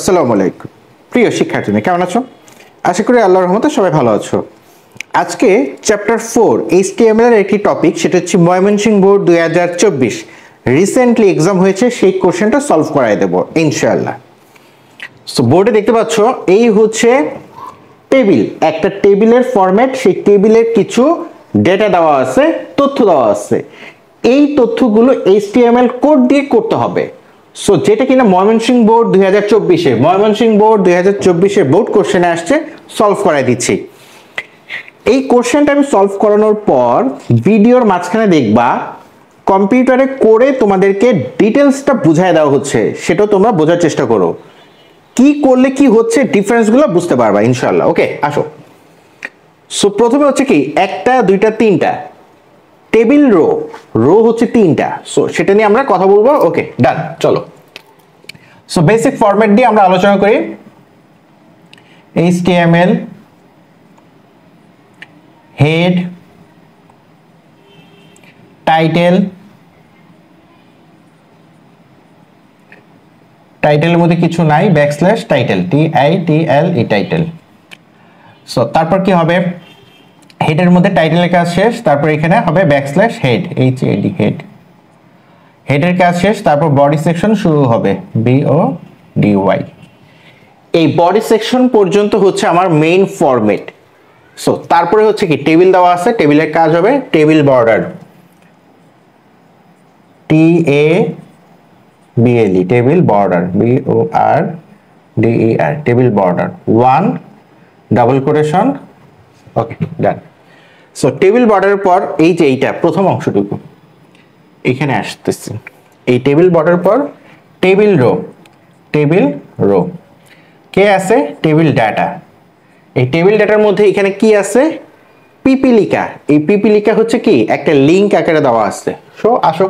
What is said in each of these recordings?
আসসালামু আলাইকুম প্রিয় শিক্ষার্থীরা, কেমন আছো? আশা করি আল্লাহর রহমতে সবাই ভালো আছো। আজকে চ্যাপ্টার 4 HTML এর একটি টপিক, সেটা হচ্ছে ময়মনসিংহ বোর্ড 2024 রিসেন্টলি এক্সাম হয়েছে, সেই কোশ্চেনটা সলভ করাই দেব ইনশাআল্লাহ। সো বোর্ডে দেখতে পাচ্ছ এই হচ্ছে টেবিল, একটা টেবিলের ফরম্যাট, সেই টেবিলের কিছু ডেটা দেওয়া আছে, তথ্য দেওয়া আছে। এই তথ্যগুলো HTML কোড দিয়ে করতে হবে। সো যেটা কিনা ময়মনসিংহ বোর্ড 2024 বোর্ড কোশ্চেনে আসছে, সলভ করাই দিচ্ছি। এই কোশ্চেনটা আমি সলভ করানোর পর ভিডিওর মাঝখানে দেখবা কম্পিউটারে করে তোমাদেরকে ডিটেলসটা বুঝায় দেওয়া হচ্ছে, সেটাও তোমরা বোঝার চেষ্টা করো। কি করলে কি হচ্ছে ডিফারেন্সগুলো বুঝতে পারবা ইনশাআল্লাহ। ওকে, আসো। সো প্রথমে হচ্ছে কি, একটা দুইটা তিনটা টেবিল রো হচ্ছে তিনটা। সো সেটা নিয়ে আমরা কথা বলবো। ওকে, ডান, চলো। সো বেসিক ফরম্যাট দিয়ে আমরা আলোচনা করি। HTML হেড, টাইটেল, টাইটেলের মধ্যে কিছু নাই, backslash title, TITLE title. So তারপর কি হবে, হেডের মধ্যে টাইটেলের কাজ শেষ, তারপর এখানে হবে ব্যাকস্ল্যাশ হেড, HAD হেড, হেডের কাজ শেষ, তারপর বডি সেকশন শুরু হবে, BODY। এই বডি সেকশন পর্যন্ত হচ্ছে আমার মেইন ফরম্যাট। সো তারপরে হচ্ছে কি, টেবিল দেওয়া আছে, টেবিলের কাজ হবে table border, TABLE table border, BORDER table border 1 double quotation. Okay, done. So table বর্ডারের পর এই যে এইটা প্রথম অংশটুকু এখানে আসতেছে, এই টেবিল বর্ডারের পর টেবিল রো কে আছে, টেবিল ডাটা। এই টেবিল ডাটার মধ্যে এখানে কি আছে, পিপিলিকা। এই পিপিলিকা হচ্ছে কি, একটা লিংক আকারে দেওয়া আছে। সো আসো,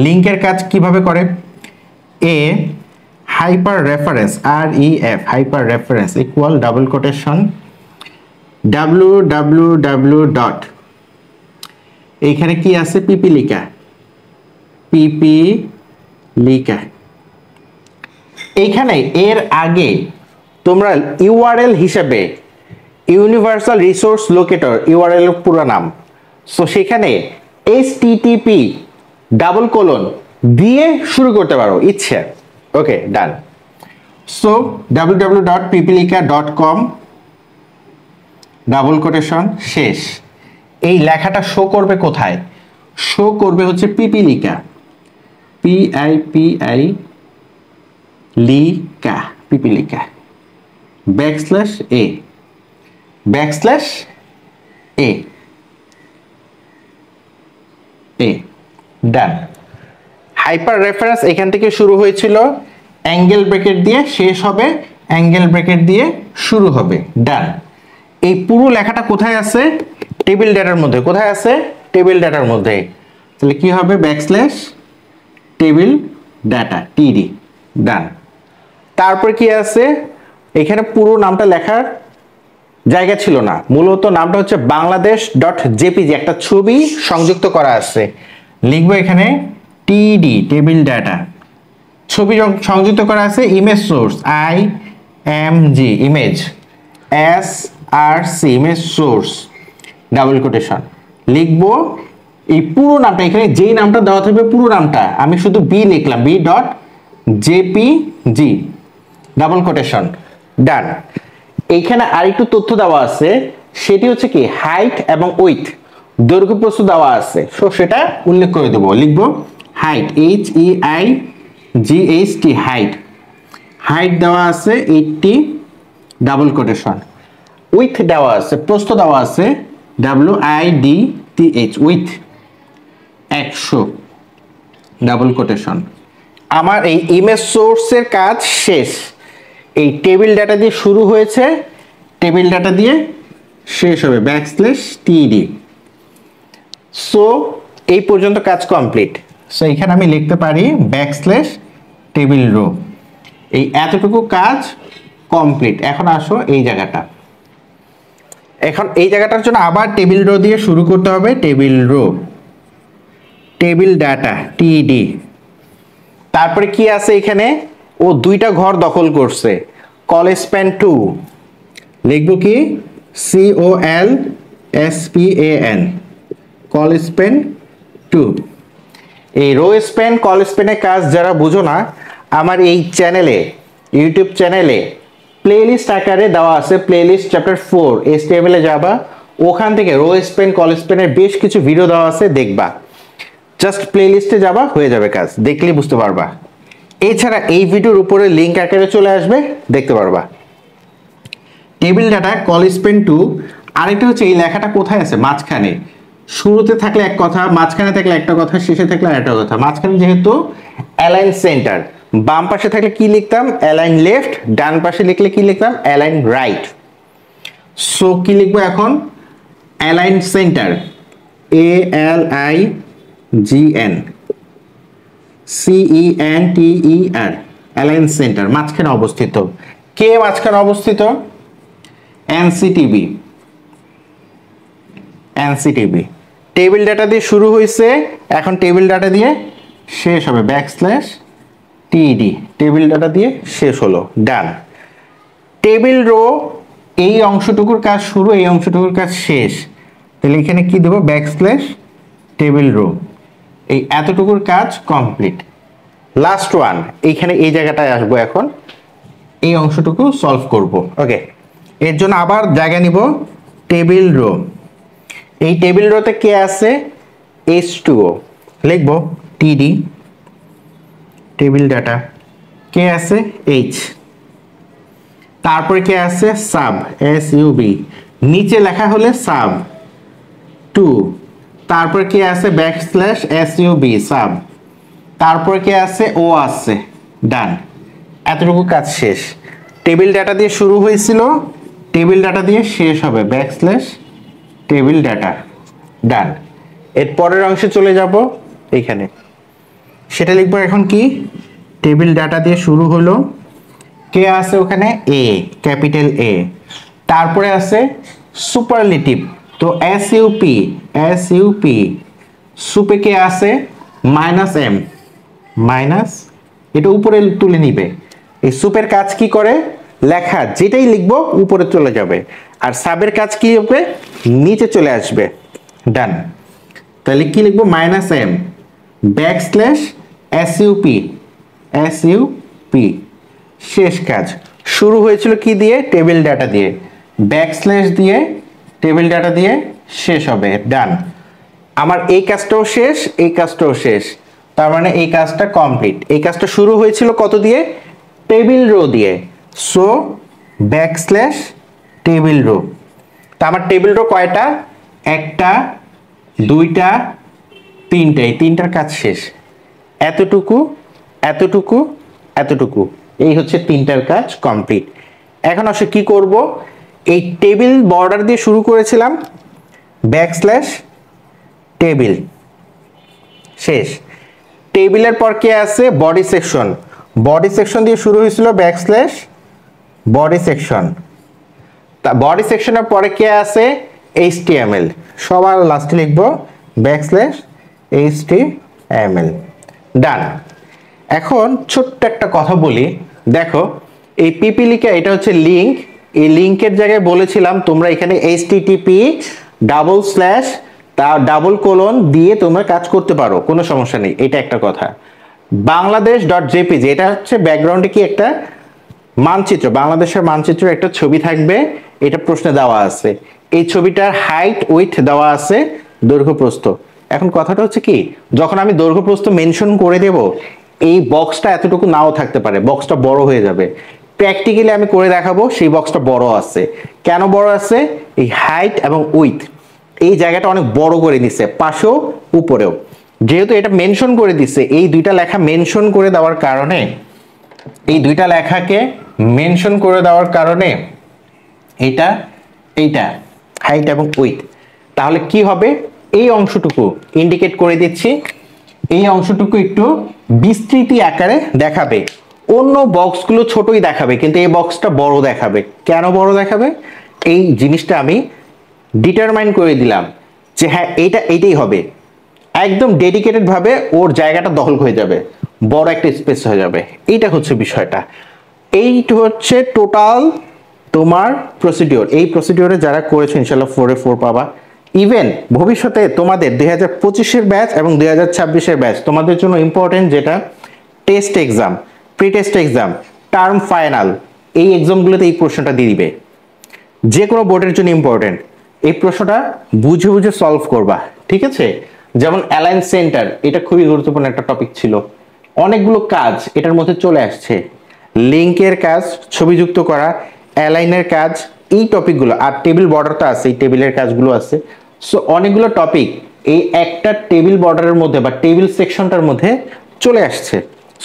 লিংকের কাজ কিভাবে করে। A hyper reference, REF hyper reference equal double quotation www dot, এইখানে কি আছে, পিপিলিকা, এইখানে এর আগে তোমরা URL হিসেবে ইউনিভার্সাল রিসোর্স লোকেটর, URL এর পুরো নাম। সো সেখানে HTTP ডাবল কোলন দিয়ে শুরু করতে পারো ইচ্ছে। ওকে, done. So www.pipilika.com double quotation শেষ। এই লেখাটা শো করবে কোথায়, শো করবে হচ্ছে Pipilika, PIPILIKA Pipilika, backslash A done. Hyper reference এখান থেকে শুরু হয়েছিল, অ্যাঙ্গেল ব্র্যাকেট দিয়ে শেষ হবে, অ্যাঙ্গেল ব্র্যাকেট দিয়ে শুরু হবে, ডান। এই পুরো লেখাটা কোথায় আছে, টেবিল ডাটার মধ্যে। কোথায় আছে, টেবিল ডাটার মধ্যে। তাহলে কি হবে, ব্যাকস্ল্যাশ টেবিল ডাটা, TD, ডান। তারপর কি আছে, এখানে পুরো নামটা লেখার জায়গা ছিল না, মূলত নামটা হচ্ছে বাংলাদেশ.jpg, একটা ছবি সংযুক্ত করা আছে, লিখবো এখানে TD টেবিল ডাটা, ছবি সংযুক্ত করা আছে, image source IMG image, SRC image source double quotation, লিখবো এই পুরো নামটা। এখানে যেই নামটা দেওয়া থাকবে পুরো নামটা আমি শুধু B লিখলাম, B.jpg ডাবল কোটেশন, ডান। এইখানে আরেকটু তথ্য দেওয়া আছে, সেটি হচ্ছে কি, হাইট এবং উইথ, দৈর্ঘ্য প্রস্থ দেওয়া আছে। সো সেটা উল্লেখ করে দেবো, লিখবো হাইট, HEIGHT হাইট দেওয়া আছে 80 ডাবল কোটেশন, উইথ দেওয়া আছে, প্রস্থ দেওয়া আছে WIDTH উইথ 100 ডাবল কোটেশন। আমার এই ইমেজ সোর্সের কাজ শেষ। এই টেবিল ডাটা দিয়ে শুরু হয়েছে, টেবিল ডাটা দিয়ে শেষ হবে, ব্যাকস্ল্যাশ TD। সো এই পর্যন্ত কাজ কমপ্লিট। সো এখানে আমি লিখতে পারি ব্যাকস্ল্যাশ টেবিল রো, এই এতটুকু কাজ কমপ্লিট। এখন আসো এই জায়গাটা, এখন এই জায়গাটার জন্য আবার টেবিল রো দিয়ে শুরু করতে হবে, table row, table data, TD। তারপরে কি আছে এখানে, ও দুইটা ঘর দখল করছে, কলস্প্যান 2 লিখব কি COLSPAN কলস্প্যান 2। এই রো স্প্যান কলস্প্যানের কাজ যারা বুঝো না, আমার এই চ্যানেলে, ইউটিউব চ্যানেলে প্লেলিস্ট আকারে দেওয়া আছে। প্লেলিস্ট চ্যাপ্টার 4 HTML এ যাবা, ওখান থেকে রো স্প্যান কলস্প্যানের বেশ কিছু ভিডিও দেওয়া আছে, দেখবা। জাস্ট প্লেলিস্টে যাবা, হয়ে যাবে কাজ, দেখলেই বুঝতে পারবা। এছাড়া এই ভিডিওর উপরে লিংক আকারে চলে আসবে, দেখতে পারবা। Table data colspan 2। আরেকটা হচ্ছে এই লেখাটা কোথায় আছে, মাঝখানে। শুরুতে থাকলে এক কথা, মাঝখানে থাকলে একটা কথা, শেষে থাকলে আরেকটা কথা। মাঝখানে যেহেতু অ্যালাইন সেন্টার, বাম পাশে থাকলে কি লিখতাম অ্যালাইন লেফট, ডান পাশে লিখলে কি লিখতাম অ্যালাইন রাইট। সো কি লিখবো এখন, align centre ALIGN CENTER align centre মাঝখানে অবস্থিত। কে মাঝখানে অবস্থিত, NCTB। টেবিল ডাটা দিয়ে শুরু হয়েছে, এখন টেবিল ডাটা দিয়ে শেষ হবে, /TD টেবিল ডাটা দিয়ে শেষ হলো, ডান। টেবিল রো এই অংশটুকুর কাজ শুরু, এই অংশটুকুর কাজ শেষ, তাহলে এখানে কি দেবো /টেবিল রো। এই এতটুকুর কাজ কমপ্লিট। লাস্ট ওয়ান এইখানে এই জায়গাটায় আসবো, এখন এই অংশটুকু সলভ করব। ওকে, এর জন্য আবার জায়গা নিব টেবিল রো। এই টেবিল রোতে কে আছে H2O, লিখবো TD টেবিল ডাটা। কে আছে H, তারপরে কে আছে সাব SUB, নিচে লেখা হলে সাব 2, তারপর কে আছে /SUB সাব, তারপর কে আছে ও আছে, ডান। এতটুকু কাজ শেষ। টেবিল ডাটা দিয়ে শুরু হয়েছিল, টেবিল ডাটা দিয়ে শেষ হবে /টেবিল ডাটা, ডান। এর পরের অংশে চলে যাব, এইখানে সেটা লিখবো এখন কি টেবিল ডাটা দিয়ে শুরু হলো, কে আছে ওখানে A ক্যাপিটাল A, তারপরে আছে সুপারলেটিভ, তো SUP সুপে কে আছে -M, এটা উপরে তুলে নিবে। এই সুপের কাজ কি করে, লেখা যেটাই লিখবো উপরে চলে যাবে, আর সাবের কাজ কি হবে নিচে চলে আসবে, ডান। তাহলে কি লিখবো -M /SUP শেষ কাজ। শুরু হয়েছিল কি দিয়ে, টেবিল ডাটা দিয়ে, দিয়ে টেবিল ডাটা দিয়ে শেষ হবে, ডান। আমার এই কাজটাও শেষ, এই কাজটাও শেষ, তার মানে এই কাজটা কমপ্লিট। এই কাজটা শুরু হয়েছিল কত দিয়ে, টেবিল রো দিয়ে, সো /টেবিল রো। তা আমার টেবিল রো কয়টা, একটা, দুইটা, তিনটা, এই তিনটার কাজ শেষ। এতটুকু, এতটুকু, এতটুকু, এই হচ্ছে তিনটার কাজ কমপ্লিট। এখন আসলে কি করব, এই টেবিল বর্ডার দিয়ে শুরু করেছিলাম, /টেবিল শেষ। টেবিলের পর কে আছে বডি সেকশন, বডি সেকশন দিয়ে শুরু হয়েছিল /বডি সেকশন, তা বডি সেকশনের পরে কে আছে HTML, সবার লাস্টে লিখবো /HTML, ডান। এখন ছোট্ট একটা কথা বলি, দেখো এই পিপিলিকা এটা হচ্ছে লিংক, এই লিংকের জায়গায় বলেছিলাম তোমরা এখানে http // দিয়ে তোমরা কাজ করতে পারো, কোনো সমস্যা নেই, এটা একটা কথা। Bangladesh.jpg এটা হচ্ছে ব্যাকগ্রাউন্ডে কি একটা মানচিত্র, বাংলাদেশের মানচিত্র একটা ছবি থাকবে, এটা প্রশ্নে দেওয়া আছে। এই ছবিটার হাইট উইডথ দেওয়া আছে, দৈর্ঘ্য প্রস্থ। এখন কথাটা হচ্ছে কি, যখন আমি দৈর্ঘ্য প্রস্থ মেনশন করে দেব, এই বক্সটা এতটুকু নাও থাকতে পারে, বক্সটা বড় হয়ে যাবে। প্র্যাকটিক্যালি আমি করে দেখাবো সেই বক্সটা বড় আছে। কেন বড় আছে, এই হাইট এবং উইডথ এই জায়গাটা অনেক বড় করে দিছে, পাশেও উপরেও, যেহেতু এটা মেনশন করে দিছে, এই দুইটা লেখা মেনশন করে দেওয়ার কারণে, এই দুইটা লেখাকে মেনশন করে দেওয়ার কারণে এইটা হাইট এবং উইডথ, তাহলে কি হবে, এই অংশটুকু ইন্ডিকেট করে দিচ্ছি, এই অংশটুকু একটু বিস্তৃতি আকারে দেখাবে, অন্য বক্সগুলো ছোটই দেখাবে, কিন্তু এই বক্সটা বড় দেখাবে। কেন বড় দেখাবে, এই জিনিসটা আমি ডিটারমাইন করে দিলাম যে হ্যাঁ এইটাই হবে, একদম ডেডিকেটেড ভাবে ওর জায়গাটা দখল হয়ে যাবে, বড় একটা স্পেস হয়ে যাবে, এইটা হচ্ছে বিষয়টা। এইট হচ্ছে টোটাল তোমার প্রসিডিওর। এই প্রসিডিওরে যারা করেছো ইনশাল্লাহ 4 এ 4 পাবা। ইভেন ভবিষ্যতে তোমাদের 2025-এর ব্যাচ এবং 2026-এর ব্যাচ তোমাদের জন্য ইম্পর্টেন্ট, যেটা test exam, pre test exam, term final, এই এক্সামগুলোতে এই প্রশ্নটা দিয়ে দিবে। যে কোনো বোর্ডের জন্য ইম্পর্টেন্ট, এই প্রশ্নটা বুঝে বুঝে সলভ করবা, ঠিক আছে? যেমন অ্যালাইন সেন্টার, এটা খুবই গুরুত্বপূর্ণ একটা টপিক ছিল। অনেকগুলো কাজ এটার মধ্যে চলে আসছে, লিঙ্কের কাজ, ছবি যুক্ত করা, অ্যালাইনের কাজ, এই টপিকগুলো, আর টেবিল বর্ডার তো আছে, এই টেবিলের কাজগুলো আছে। সো অনেকগুলো টপিক এই একটা টেবিল বর্ডারের মধ্যে বা টেবিল সেকশনটার মধ্যে চলে আসছে।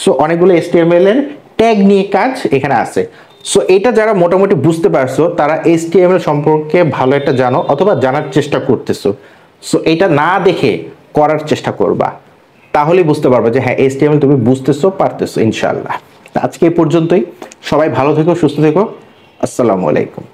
সো অনেকগুলো HTML এর ট্যাগ নিয়ে কাজ এখানে আছে। সো এটা যারা মোটামুটি বুঝতে পারছো, তারা HTML সম্পর্কে ভালো একটা জানো অথবা জানার চেষ্টা করতেছো। সো এটা না দেখে করার চেষ্টা করবা, তাহলেই বুঝতে পারবা যে হ্যাঁ HTML তুমি বুঝতেছো, পারতেছো ইনশাআল্লাহ। আজকে এই পর্যন্তই। সবাই ভালো থেকো, সুস্থ থেকো। আসসালামু আলাইকুম।